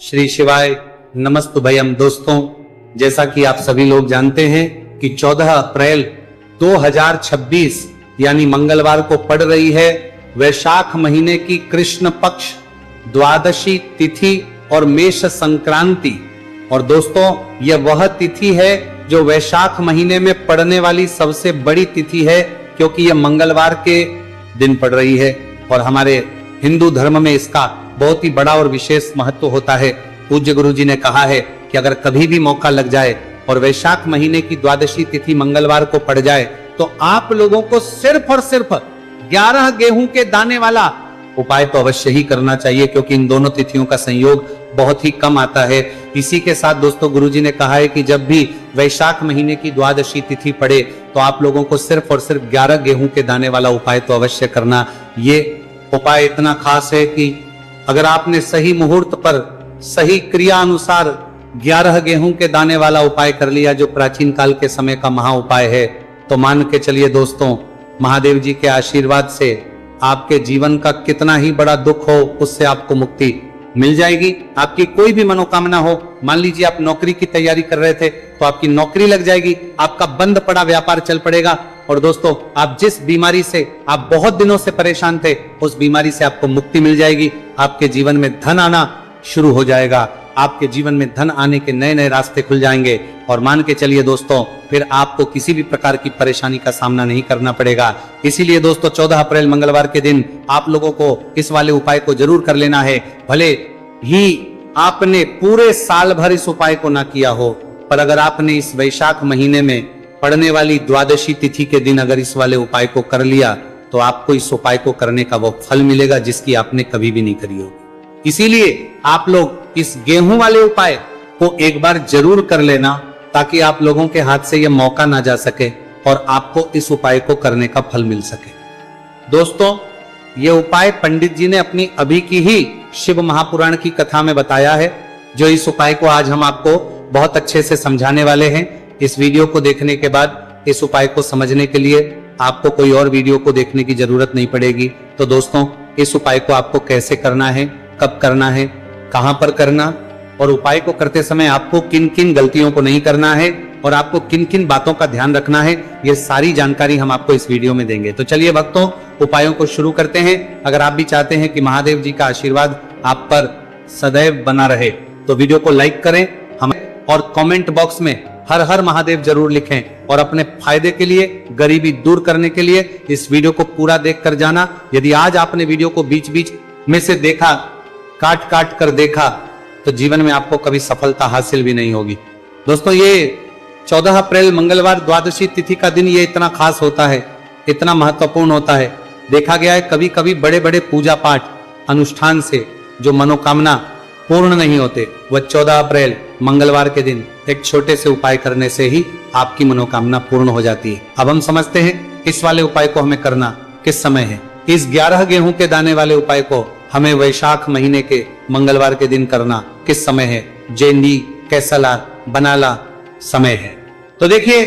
श्री शिवाय नमस्तुभयम। दोस्तों, जैसा कि आप सभी लोग जानते हैं कि 14 अप्रैल 2026 यानी मंगलवार को पड़ रही है वैशाख महीने की कृष्ण पक्ष द्वादशी तिथि और मेष संक्रांति। और दोस्तों, यह वह तिथि है जो वैशाख महीने में पड़ने वाली सबसे बड़ी तिथि है, क्योंकि यह मंगलवार के दिन पड़ रही है और हमारे हिंदू धर्म में इसका बहुत ही बड़ा और विशेष महत्व होता है। पूज्य गुरु जी ने कहा है कि अगर कभी भी मौका लग जाए और वैशाख महीने की द्वादशी तिथि मंगलवार को पड़ जाए तो आप लोगों को सिर्फ और सिर्फ 11 गेहूं के दाने वाला उपाय तो अवश्य ही करना चाहिए, क्योंकि इन दोनों तिथियों का संयोग बहुत ही कम आता है। इसी के साथ दोस्तों, गुरुजी ने कहा है कि जब भी वैशाख महीने की द्वादशी तिथि पड़े तो आप लोगों को सिर्फ और सिर्फ 11 गेहूं के दाने वाला उपाय तो अवश्य करना। ये उपाय इतना खास है कि अगर आपने सही मुहूर्त पर सही क्रिया अनुसार 11 गेहूं के दाने वाला उपाय कर लिया, जो प्राचीन काल के समय का महा उपाय है, तो मान के चलिए दोस्तों, महादेव जी के आशीर्वाद से आपके जीवन का कितना ही बड़ा दुख हो उससे आपको मुक्ति मिल जाएगी। आपकी कोई भी मनोकामना हो, मान लीजिए आप नौकरी की तैयारी कर रहे थे तो आपकी नौकरी लग जाएगी, आपका बंद पड़ा व्यापार चल पड़ेगा। और दोस्तों, आप जिस बीमारी से आप बहुत दिनों से परेशान थे उस बीमारी से आपको मुक्ति मिल जाएगी। आपके जीवन में धन आना शुरू हो जाएगा, आपके जीवन में धन आने के नए नए रास्ते खुल जाएंगे। और मान के चलिए दोस्तों, फिर आपको किसी भी प्रकार की परेशानी का सामना नहीं करना पड़ेगा। इसीलिए दोस्तों, 14 अप्रैल मंगलवार के दिन आप लोगों को इस वाले उपाय को जरूर कर लेना है। भले ही आपने पूरे साल भर इस उपाय को ना किया हो, पर अगर आपने इस वैशाख महीने में पड़ने वाली द्वादशी तिथि के दिन अगर इस वाले उपाय को कर लिया तो आपको इस उपाय को करने का वो फल मिलेगा जिसकी आपने कभी भी नहीं करी होगी। इसीलिए आप लोग इस गेहूं वाले उपाय को एक बार जरूर कर लेना, ताकि आप लोगों के हाथ से यह मौका ना जा सके और आपको इस उपाय को करने का फल मिल सके। दोस्तों, ये उपाय पंडित जी ने अपनी अभी की ही शिव महापुराण की कथा में बताया है, जो इस उपाय को आज हम आपको बहुत अच्छे से समझाने वाले हैं। इस वीडियो को देखने के बाद इस उपाय को समझने के लिए आपको कोई और वीडियो को देखने की जरूरत नहीं पड़ेगी। तो दोस्तों, इस उपाय को आपको कैसे करना है, कब करना है, कहां पर करना, और उपाय को करते समय आपको किन किन गलतियों को नहीं करना है और आपको किन किन बातों का ध्यान रखना है, ये सारी जानकारी हम आपको इस वीडियो में देंगे। तो चलिए भक्तों, उपायों को शुरू करते हैं। अगर आप भी चाहते हैं कि महादेव जी का आशीर्वाद आप पर सदैव बना रहे तो वीडियो को लाइक करें हमें, और कमेंट बॉक्स में हर हर महादेव जरूर लिखें। और अपने फायदे के लिए, गरीबी दूर करने के लिए इस वीडियो को पूरा देख कर जाना। यदि आज आपने वीडियो को बीच बीच में से देखा, काट काट कर देखा, तो जीवन में आपको कभी सफलता हासिल भी नहीं होगी। दोस्तों, ये 14 अप्रैल मंगलवार द्वादशी तिथि का दिन ये इतना खास होता है, इतना महत्वपूर्ण होता है। देखा गया है कभी कभी बड़े बड़े पूजा पाठ अनुष्ठान से जो मनोकामना पूर्ण नहीं होते, वह 14 अप्रैल मंगलवार के दिन एक छोटे से उपाय करने से ही आपकी मनोकामना पूर्ण हो जाती है। अब हम समझते हैं इस वाले उपाय को हमें करना किस समय है। इस 11 गेहूं के दाने वाले उपाय को हमें वैशाख महीने के मंगलवार के दिन करना किस समय है। जैनी, कैसला, बनाला समय है। तो देखिए,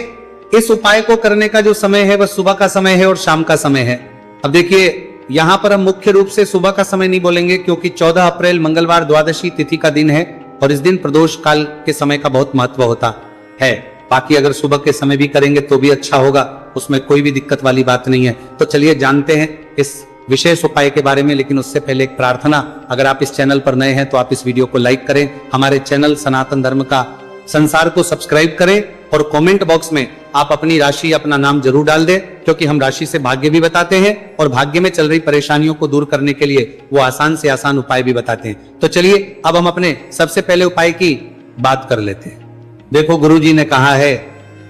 इस उपाय को करने का जो समय है वह सुबह का समय है और शाम का समय है। अब देखिए, यहां पर हम मुख्य रूप से सुबह का समय नहीं बोलेंगे, क्योंकि 14 अप्रैल मंगलवार द्वादशी तिथि का दिन है और इस दिन प्रदोष काल के समय का बहुत महत्व होता है। बाकी अगर सुबह के समय भी करेंगे तो भी अच्छा होगा, उसमें कोई भी दिक्कत वाली बात नहीं है। तो चलिए जानते हैं इस विशेष उपाय के बारे में। लेकिन उससे पहले एक प्रार्थना, अगर आप इस चैनल पर नए हैं तो आप इस वीडियो को लाइक करें, हमारे चैनल सनातन धर्म का संसार को सब्सक्राइब करें, और कमेंट बॉक्स में आप अपनी राशि, अपना नाम जरूर डाल दें, क्योंकि हम राशि से भाग्य भी बताते हैं और भाग्य में चल रही परेशानियों को दूर करने के लिए वो आसान से आसान उपाय भी बताते हैं। तो चलिए अब हम अपने सबसे पहले उपाय की बात कर लेते हैं। देखो, गुरु जी ने कहा है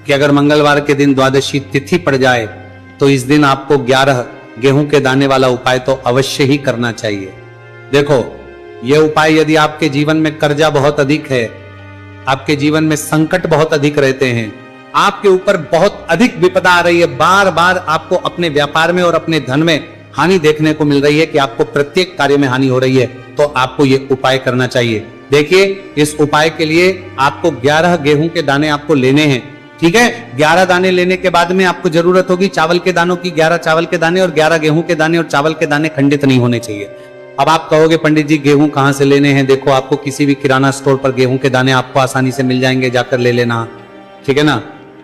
कि अगर मंगलवार के दिन द्वादशी तिथि पड़ जाए तो इस दिन आपको 11 गेहूं के दाने वाला उपाय तो अवश्य ही करना चाहिए। देखो, यह उपाय यदि आपके जीवन में कर्जा बहुत अधिक है, आपके जीवन में संकट बहुत अधिक रहते हैं, आपके ऊपर बहुत अधिक विपदा आ रही है, बार बार आपको अपने व्यापार में और अपने धन में हानि देखने को मिल रही है कि आपको प्रत्येक कार्य में हानि हो रही है, तो आपको ये उपाय करना चाहिए। देखिए, इस उपाय के लिए आपको 11 गेहूं के दाने आपको लेने हैं। ठीक है, 11 दाने लेने के बाद में आपको जरूरत होगी चावल के दानों की। 11 चावल के दाने और 11 गेहूं के दाने और चावल के दाने खंडित नहीं होने चाहिए। अब आप कहोगे पंडित जी गेहूं कहां से लेने हैं? देखो आपको किसी भी किराना स्टोर पर गेहूं के दाने आपको आसानी से मिल जाएंगे, जाकर ले लेना, ठीक है ना।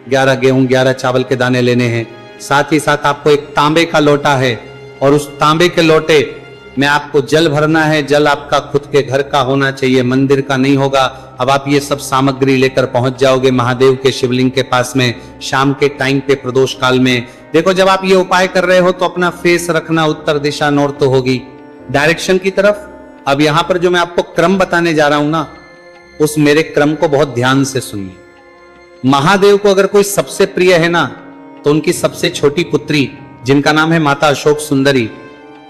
11 गेहूं 11 चावल के दाने लेने हैं। साथ ही साथ आपको एक तांबे का लोटा है और उस तांबे के लोटे में आपको जल भरना है। जल आपका खुद के घर का होना चाहिए, मंदिर का नहीं होगा। अब आप ये सब सामग्री लेकर पहुंच जाओगे महादेव के शिवलिंग के पास में शाम के टाइम पे प्रदोष काल में। देखो जब आप ये उपाय कर रहे हो तो अपना फेस रखना उत्तर दिशा नॉर्थ होगी, डायरेक्शन की तरफ। अब यहां पर जो मैं आपको क्रम बताने जा रहा हूं ना, उस मेरे क्रम को बहुत ध्यान से सुनिए। महादेव को अगर कोई सबसे प्रिय है ना, तो उनकी सबसे छोटी पुत्री जिनका नाम है माता अशोक सुंदरी,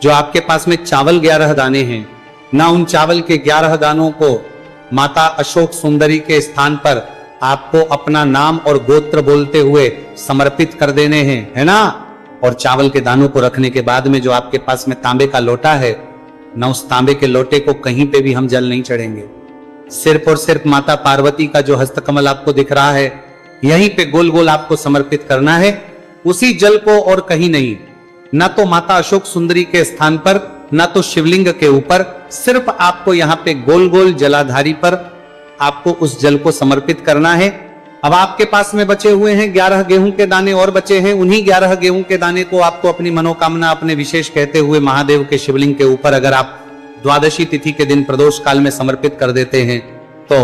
जो आपके पास में चावल 11 दाने हैं ना, उन चावल के 11 दानों को माता अशोक सुंदरी के स्थान पर आपको अपना नाम और गोत्र बोलते हुए समर्पित कर देने हैं, है ना। और चावल के दानों को रखने के बाद में जो आपके पास में तांबे का लोटा है ना, उस तांबे के लोटे को कहीं पे भी हम जल नहीं चढ़ेंगे। सिर्फ और सिर्फ माता पार्वती का जो हस्तकमल आपको दिख रहा है, यहीं पे गोल गोल आपको समर्पित करना है, उसी जल को, और कहीं नहीं। न तो माता अशोक सुंदरी के स्थान पर, न तो शिवलिंग के ऊपर, सिर्फ आपको यहां पे गोल गोल जलाधारी पर आपको उस जल को समर्पित करना है। अब आपके पास में बचे हुए हैं 11 गेहूं के दाने और बचे हैं। उन्हीं 11 गेहूं के दाने को आपको अपनी मनोकामना अपने विशेष कहते हुए महादेव के शिवलिंग के ऊपर अगर आप द्वादशी तिथि के दिन प्रदोष काल में समर्पित कर देते हैं, तो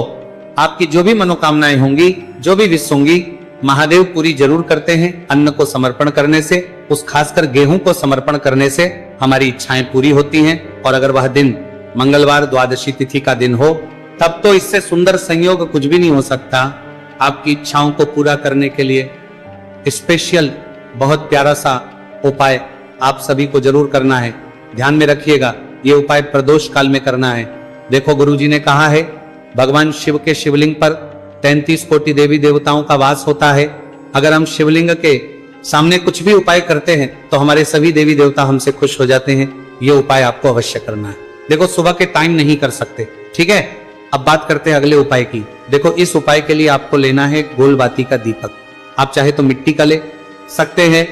आपकी जो भी मनोकामनाएं होंगी, जो भी विश होंगी, महादेव पूरी जरूर करते हैं। अन्न को समर्पण करने से, उस खासकर गेहूं को समर्पण करने से हमारी इच्छाएं पूरी होती हैं। और अगर वह दिन मंगलवार द्वादशी तिथि का दिन हो, तब तो इससे सुंदर संयोग कुछ भी नहीं हो सकता। आपकी इच्छाओं को पूरा करने के लिए स्पेशल बहुत प्यारा सा उपाय आप सभी को जरूर करना है। ध्यान में रखिएगा, ये उपाय प्रदोष काल में करना है। देखो गुरुजी ने कहा है, भगवान शिव के शिवलिंग पर 33 कोटि देवी देवताओं का वास होता है। अगर हम शिवलिंग के सामने कुछ भी उपाय करते हैं तो हमारे सभी देवी देवता हमसे खुश हो जाते हैं। ये उपाय आपको अवश्य करना है। देखो सुबह के टाइम नहीं कर सकते, ठीक है। अब बात करते हैं अगले उपाय की। देखो इस उपाय के लिए आपको लेना है गोलबाती का दीपक। आप चाहे तो मिट्टी का ले सकते हैं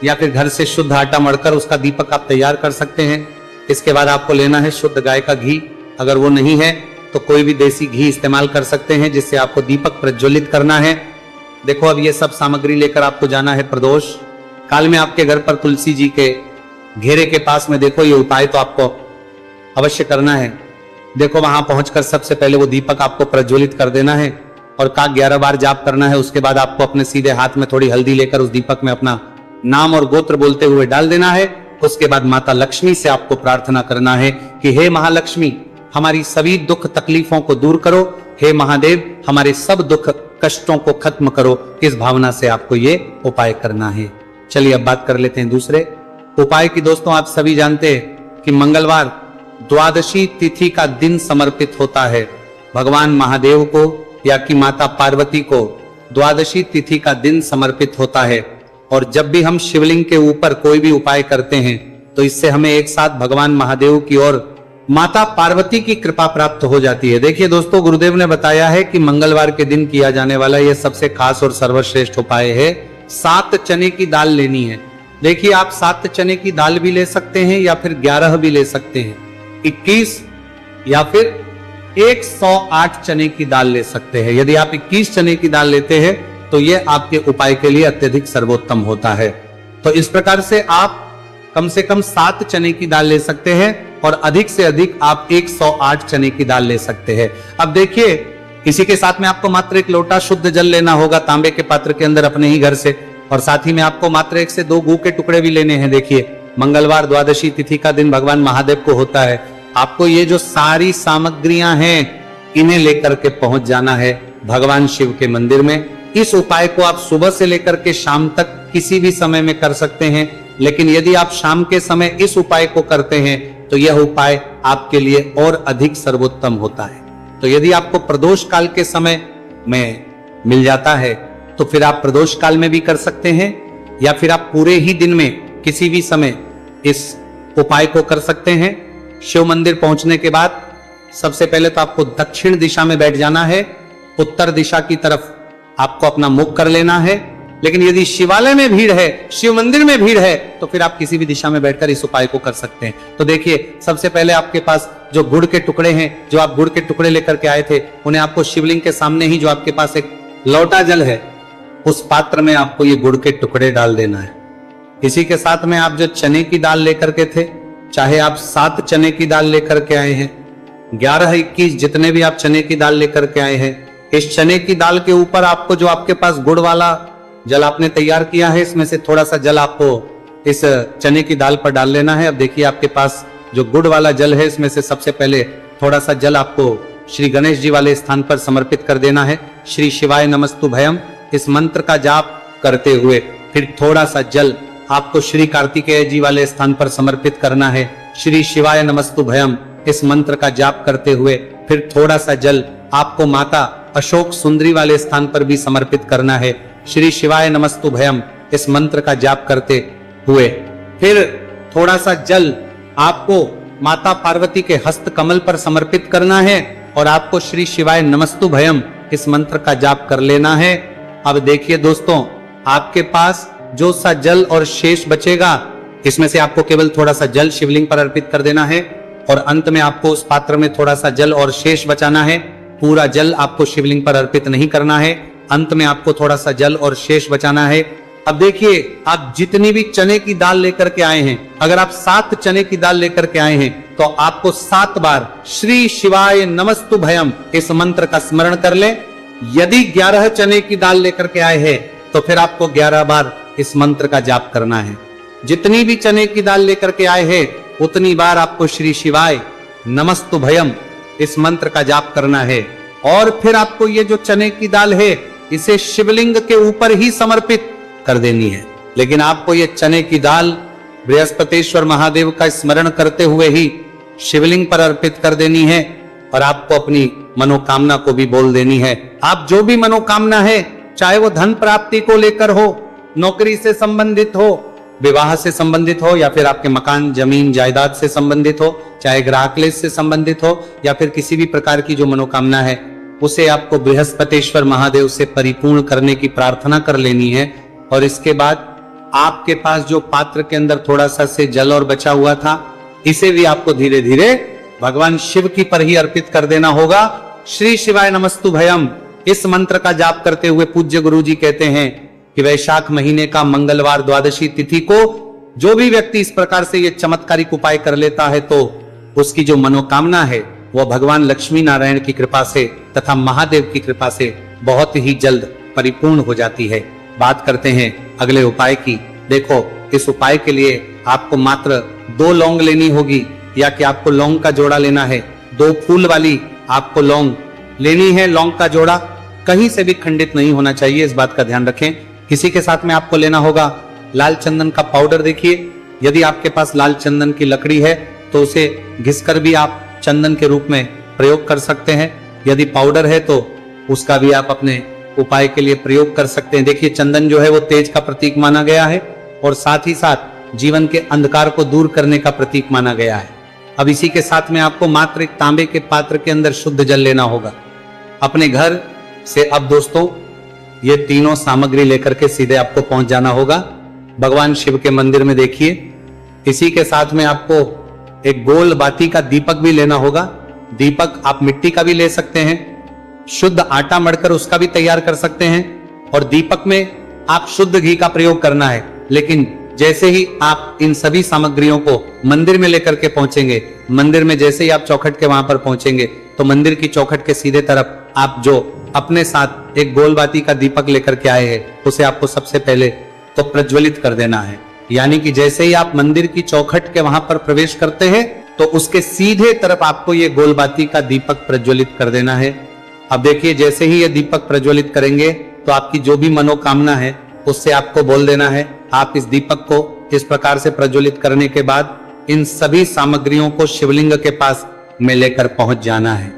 या फिर घर से शुद्ध आटा मढ़कर उसका दीपक आप तैयार कर सकते हैं। इसके बाद आपको लेना है शुद्ध गाय का घी। अगर वो नहीं है तो कोई भी देसी घी इस्तेमाल कर सकते हैं, जिससे आपको दीपक प्रज्वलित करना है। देखो अब ये सब सामग्री लेकर आपको जाना है प्रदोष काल में आपके घर पर तुलसी जी के घेरे के पास में। देखो ये उपाय तो आपको अवश्य करना है। देखो वहां पहुंचकर सबसे पहले वो दीपक आपको प्रज्वलित कर देना है और का 11 बार जाप करना है। उसके बाद आपको अपने सीधे हाथ में थोड़ी हल्दी लेकर उस दीपक में अपना नाम और गोत्र बोलते हुए डाल देना है। उसके बाद माता लक्ष्मी से आपको प्रार्थना करना है कि हे महालक्ष्मी, हमारी सभी दुख तकलीफों को दूर करो। हे महादेव, हमारे सब दुख कष्टों को खत्म करो। इस भावना से आपको ये उपाय करना है। चलिए अब बात कर लेते हैं दूसरे उपाय की। दोस्तों आप सभी जानते हैं कि मंगलवार द्वादशी तिथि का दिन समर्पित होता है भगवान महादेव को, या कि माता पार्वती को द्वादशी तिथि का दिन समर्पित होता है। और जब भी हम शिवलिंग के ऊपर कोई भी उपाय करते हैं तो इससे हमें एक साथ भगवान महादेव की और माता पार्वती की कृपा प्राप्त हो जाती है। देखिए दोस्तों, गुरुदेव ने बताया है कि मंगलवार के दिन किया जाने वाला यह सबसे खास और सर्वश्रेष्ठ उपाय है। 7 चने की दाल लेनी है। देखिए आप 7 चने की दाल भी ले सकते हैं या फिर 11 भी ले सकते हैं, 21 या फिर 108 चने की दाल ले सकते हैं। यदि आप 21 चने की दाल लेते हैं तो यह आपके उपाय के लिए अत्यधिक सर्वोत्तम होता है। तो इस प्रकार से आप कम से कम 7 चने की दाल ले सकते हैं और अधिक से अधिक आप 108 चने की दाल ले सकते हैं। अब देखिए इसी के साथ में आपको मात्र 1 लोटा शुद्ध जल लेना होगा तांबे के पात्र के अंदर अपने ही घर से, और साथ ही में आपको मात्र 1 से 2 गू के टुकड़े भी लेने हैं। देखिए मंगलवार द्वादशी तिथि का दिन भगवान महादेव को होता है। आपको ये जो सारी सामग्रियां हैं इन्हें लेकर के पहुंच जाना है भगवान शिव के मंदिर में। इस उपाय को आप सुबह से लेकर के शाम तक किसी भी समय में कर सकते हैं, लेकिन यदि आप शाम के समय इस उपाय को करते हैं तो यह उपाय आपके लिए और अधिक सर्वोत्तम होता है। तो यदि आपको प्रदोष काल के समय में मिल जाता है तो फिर आप प्रदोष काल में भी कर सकते हैं, या फिर आप पूरे ही दिन में किसी भी समय इस उपाय को कर सकते हैं। शिव मंदिर पहुंचने के बाद सबसे पहले तो आपको दक्षिण दिशा में बैठ जाना है। उत्तर दिशा की तरफ आपको अपना मुख कर लेना है लेकिन यदि शिवालय में भीड़ है, शिव मंदिर में भीड़ है, तो फिर आप किसी भी दिशा में बैठकर इस उपाय को कर सकते हैं। तो देखिए, सबसे पहले आपके पास जो गुड़ के टुकड़े हैं, जो आप गुड़ के टुकड़े लेकर के आए थे, उन्हें आपको शिवलिंग के सामने ही जो आपके पास एक लोटा जल है, उस पात्र में आपको ये गुड़ के टुकड़े डाल देना है। इसी के साथ में आप जो चने की दाल लेकर के थे, चाहे आप 7 चने की दाल लेकर के आए हैं, 11, 21 जितने भी आप चने की दाल लेकर के आए हैं, इस चने की दाल के ऊपर आपको जो आपके पास गुड़ वाला जल आपने तैयार किया है, इसमें से थोड़ा सा जल आपको इस चने की दाल पर डाल लेना है। अब देखिए, आपके पास जो गुड़ वाला जल है, इसमें से सबसे पहले थोड़ा सा जल आपको श्री गणेश जी वाले स्थान पर समर्पित कर देना है। श्री शिवाय नमस्तु भयम इस मंत्र का जाप करते हुए फिर थोड़ा सा जल आपको श्री कार्तिकेय जी वाले स्थान पर समर्पित करना है। श्री शिवाय नमस्तु भयम इस मंत्र का जाप करते हुए फिर थोड़ा सा जल आपको माता अशोक सुंदरी वाले स्थान पर भी समर्पित करना है। श्री शिवाय नमस्तु भयम इस मंत्र का जाप करते हुए फिर थोड़ा सा जल आपको माता पार्वती के हस्त कमल पर समर्पित करना है और आपको श्री शिवाय नमस्तु भयम इस मंत्र का जाप कर लेना है। अब देखिए दोस्तों, आपके पास जो सा जल और शेष बचेगा, इसमें से आपको केवल थोड़ा सा जल शिवलिंग पर अर्पित कर देना है और अंत में आपको उस पात्र में थोड़ा सा जल और शेष बचाना है। पूरा जल आपको शिवलिंग पर अर्पित नहीं करना है, अंत में आपको थोड़ा सा जल और शेष बचाना है। अब देखिए, आप जितनी भी चने की दाल लेकर के आए हैं, अगर आप 7 चने की दाल लेकर के आए हैं, तो आपको 7 बार श्री शिवाय नमस्तु भयम इस मंत्र का स्मरण कर ले। यदि 11 चने की दाल लेकर के आए हैं, तो फिर आपको 11 बार इस मंत्र का जाप करना है। जितनी भी चने की दाल लेकर के आए हैं, उतनी बार आपको श्री शिवाय नमस्तु भयम इस मंत्र का जाप करना है। और फिर आपको ये जो चने की दाल है, इसे शिवलिंग के ऊपर ही समर्पित कर देनी है। लेकिन आपको ये चने की दाल बृहस्पतिश्वर महादेव का स्मरण करते हुए ही शिवलिंग पर अर्पित कर देनी है और आपको अपनी मनोकामना को भी बोल देनी है। आप जो भी मनोकामना है, चाहे वो धन प्राप्ति को लेकर हो, नौकरी से संबंधित हो, विवाह से संबंधित हो, या फिर आपके मकान जमीन जायदाद से संबंधित हो, चाहे ग्राहक क्लेश से संबंधित हो, या फिर किसी भी प्रकार की जो मनोकामना है, उसे आपको बृहस्पतिश्वर महादेव से परिपूर्ण करने की प्रार्थना कर लेनी है। और इसके बाद आपके पास जो पात्र के अंदर थोड़ा सा से जल और बचा हुआ था, इसे भी आपको धीरे धीरे भगवान शिव की पर ही अर्पित कर देना होगा। श्री शिवाय नमस्तु भयम इस मंत्र का जाप करते हुए पूज्य गुरु जी कहते हैं कि वैशाख महीने का मंगलवार द्वादशी तिथि को जो भी व्यक्ति इस प्रकार से ये चमत्कारिक उपाय कर लेता है, तो उसकी जो मनोकामना है वह भगवान लक्ष्मी नारायण की कृपा से तथा महादेव की कृपा से बहुत ही जल्द परिपूर्ण हो जाती है। बात करते हैं अगले उपाय की। देखो, इस उपाय के लिए आपको मात्र 2 लौंग लेनी होगी, या कि आपको लौंग का जोड़ा लेना है। 2 फूल वाली आपको लौंग लेनी है। लौंग का जोड़ा कहीं से भी खंडित नहीं होना चाहिए, इस बात का ध्यान रखें। इसी के साथ में आपको लेना होगा लाल चंदन का पाउडर। देखिए, यदि आपके पास लाल चंदन की लकड़ी है तो उसे घिसकर भी आप चंदन के रूप में प्रयोग कर सकते हैं। यदि पाउडर है तो उसका भी आप अपने उपाय के लिए प्रयोग कर सकते हैं। देखिए, चंदन जो है वो तेज का प्रतीक माना गया है और साथ ही साथ जीवन के अंधकार को दूर करने का प्रतीक माना गया है। अब इसी के साथ में आपको मात्र एक तांबे के पात्र के अंदर शुद्ध जल लेना होगा अपने घर से। अब दोस्तों, ये तीनों सामग्री लेकर के सीधे आपको पहुंच जाना होगा भगवान शिव के मंदिर में। देखिए, इसी के साथ में आपको एक गोल बाती का दीपक भी लेना होगा। दीपक आप मिट्टी का भी ले सकते हैं, शुद्ध आटा मढ़कर उसका भी तैयार कर सकते हैं, और दीपक में आप शुद्ध घी का प्रयोग करना है। लेकिन जैसे ही आप इन सभी सामग्रियों को मंदिर में लेकर के पहुंचेंगे, मंदिर में जैसे ही आप चौखट के वहां पर पहुंचेंगे, तो मंदिर की चौखट के सीधे तरफ आप जो अपने साथ एक गोलबाती का दीपक लेकर के आए हैं, उसे आपको सबसे पहले तो प्रज्वलित कर देना है। यानी कि जैसे ही आप मंदिर की चौखट के वहां पर प्रवेश करते हैं, तो उसके सीधे तरफ आपको ये गोलबाती का दीपक प्रज्वलित कर देना है। अब देखिए, जैसे ही ये दीपक प्रज्वलित करेंगे, तो आपकी जो भी मनोकामना है उससे आपको बोल देना है। आप इस दीपक को इस प्रकार से प्रज्वलित करने के बाद इन सभी सामग्रियों को शिवलिंग के पास में लेकर पहुंच जाना है।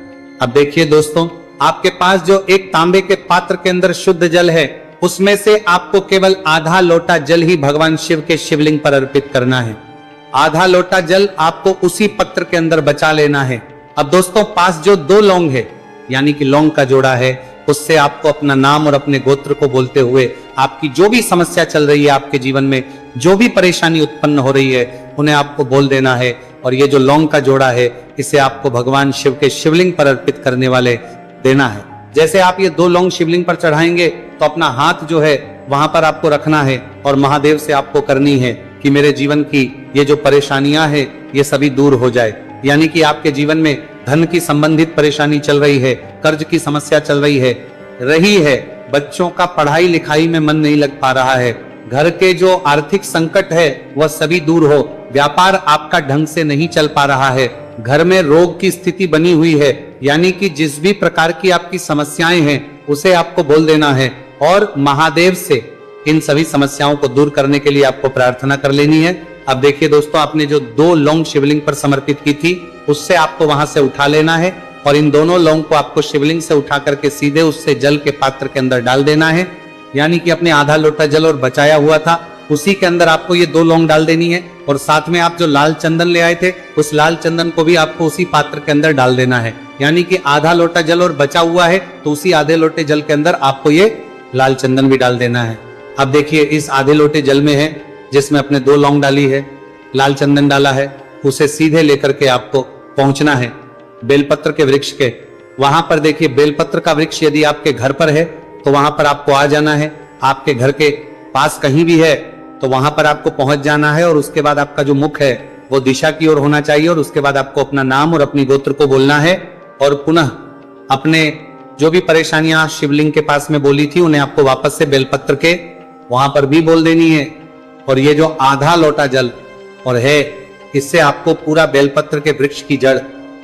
अब देखिए दोस्तों, आपके पास जो एक तांबे के पात्र के अंदर शुद्ध जल है, उसमें से आपको केवल आधा लोटा जल ही भगवान शिव के शिवलिंग पर अर्पित करना है। आधा लोटा जल आपको उसी पत्र के अंदर बचा लेना है। अब दोस्तों, पास जो 2 लौंग है, यानी कि लौंग का जोड़ा है, उससे आपको अपना नाम और अपने गोत्र को बोलते हुए आपकी जो भी समस्या चल रही है, आपके जीवन में जो भी परेशानी उत्पन्न हो रही है, उन्हें आपको बोल देना है। और ये जो लौंग का जोड़ा है, इसे आपको भगवान शिव के शिवलिंग पर अर्पित करने वाले देना है। जैसे आप ये 2 लौंग शिवलिंग पर चढ़ाएंगे तो अपना हाथ जो है वहां पर आपको रखना है और महादेव से आपको करनी है कि मेरे जीवन की ये जो परेशानियां हैं ये सभी दूर हो जाए। यानी कि आपके जीवन में धन की संबंधित परेशानी चल रही है, कर्ज की समस्या चल रही है, बच्चों का पढ़ाई लिखाई में मन नहीं लग पा रहा है, घर के जो आर्थिक संकट है वह सभी दूर हो, व्यापार आपका ढंग से नहीं चल पा रहा है, घर में रोग की स्थिति बनी हुई है, यानी कि जिस भी प्रकार की आपकी समस्याएं हैं उसे आपको बोल देना है और महादेव से इन सभी समस्याओं को दूर करने के लिए आपको प्रार्थना कर लेनी है। अब देखिए दोस्तों, आपने जो 2 लौंग शिवलिंग पर समर्पित की थी उससे आपको वहां से उठा लेना है और इन दोनों लौंग को आपको शिवलिंग से उठा करके सीधे उससे जल के पात्र के अंदर डाल देना है। यानी कि अपने आधा लोटा जल और बचाया हुआ था उसी के अंदर आपको ये 2 लौंग डाल देनी है और साथ में आप जो लाल चंदन ले आए थे उस लाल चंदन को भी आपको उसी पात्र के अंदर डाल देना है। यानी कि आधा लोटा जल और बचा हुआ है तो उसी आधे लोटे जल के अंदर आपको ये लाल चंदन भी डाल देना है। अब देखिए, इस आधे लोटे जल में है जिसमें अपने 2 लौंग डाली है, लाल चंदन डाला है, उसे सीधे लेकर के आपको पहुंचना है बेलपत्र के वृक्ष के। वहां पर देखिए, बेलपत्र का वृक्ष यदि आपके घर पर है तो वहां पर आपको आ जाना है। आपके घर के पास कहीं भी है तो वहां पर आपको पहुंच जाना है और उसके बाद आपका जो मुख है वो दिशा की ओर होना चाहिए और उसके बाद आपको अपना नाम और अपनी गोत्र को बोलना है और पुनः अपने जो भी परेशानियां शिवलिंग के पास में बोली थी उन्हें आपको वापस से बेलपत्र के वहां पर भी बोल देनी है। और ये जो आधा लोटा जल और है, इससे आपको पूरा बेलपत्र के वृक्ष की जड़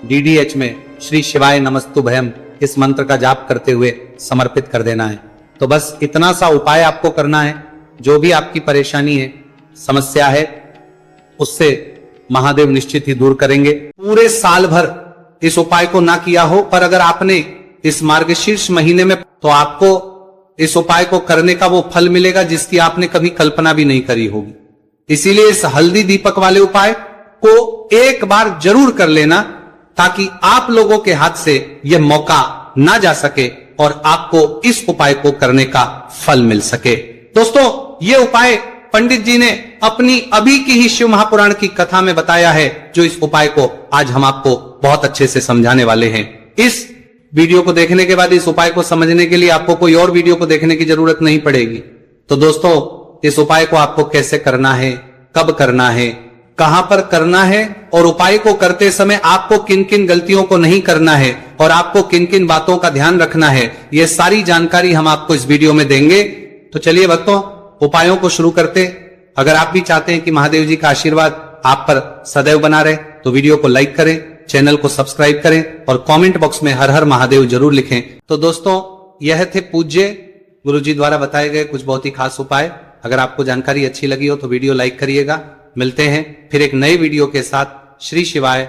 DDH में श्री शिवाय नमस्तुभयम इस मंत्र का जाप करते हुए समर्पित कर देना है। तो बस इतना सा उपाय आपको करना है। जो भी आपकी परेशानी है, समस्या है, उससे महादेव निश्चित ही दूर करेंगे। पूरे साल भर इस उपाय को ना किया हो, पर अगर आपने इस मार्गशीर्ष महीने में, तो आपको इस उपाय को करने का वो फल मिलेगा जिसकी आपने कभी कल्पना भी नहीं करी होगी। इसीलिए इस हल्दी दीपक वाले उपाय को एक बार जरूर कर लेना ताकि आप लोगों के हाथ से यह मौका ना जा सके और आपको इस उपाय को करने का फल मिल सके। दोस्तों, ये उपाय पंडित जी ने अपनी अभी की ही शिव महापुराण की कथा में बताया है, जो इस उपाय को आज हम आपको बहुत अच्छे से समझाने वाले हैं। इस वीडियो को देखने के बाद इस उपाय को समझने के लिए आपको कोई और वीडियो को देखने की जरूरत नहीं पड़ेगी। तो दोस्तों, इस उपाय को आपको कैसे करना है, कब करना है, कहां पर करना है और उपाय को करते समय आपको किन किन गलतियों को नहीं करना है और आपको किन किन बातों का ध्यान रखना है, यह सारी जानकारी हम आपको इस वीडियो में देंगे। तो चलिए भक्तों, उपायों को शुरू करते। अगर आप भी चाहते हैं कि महादेव जी का आशीर्वाद आप पर सदैव बना रहे तो वीडियो को लाइक करें, चैनल को सब्सक्राइब करें और कमेंट बॉक्स में हर हर महादेव जरूर लिखें। तो दोस्तों, यह थे पूज्य गुरु जी द्वारा बताए गए कुछ बहुत ही खास उपाय। अगर आपको जानकारी अच्छी लगी हो तो वीडियो लाइक करिएगा। मिलते हैं फिर एक नए वीडियो के साथ। श्री शिवाय।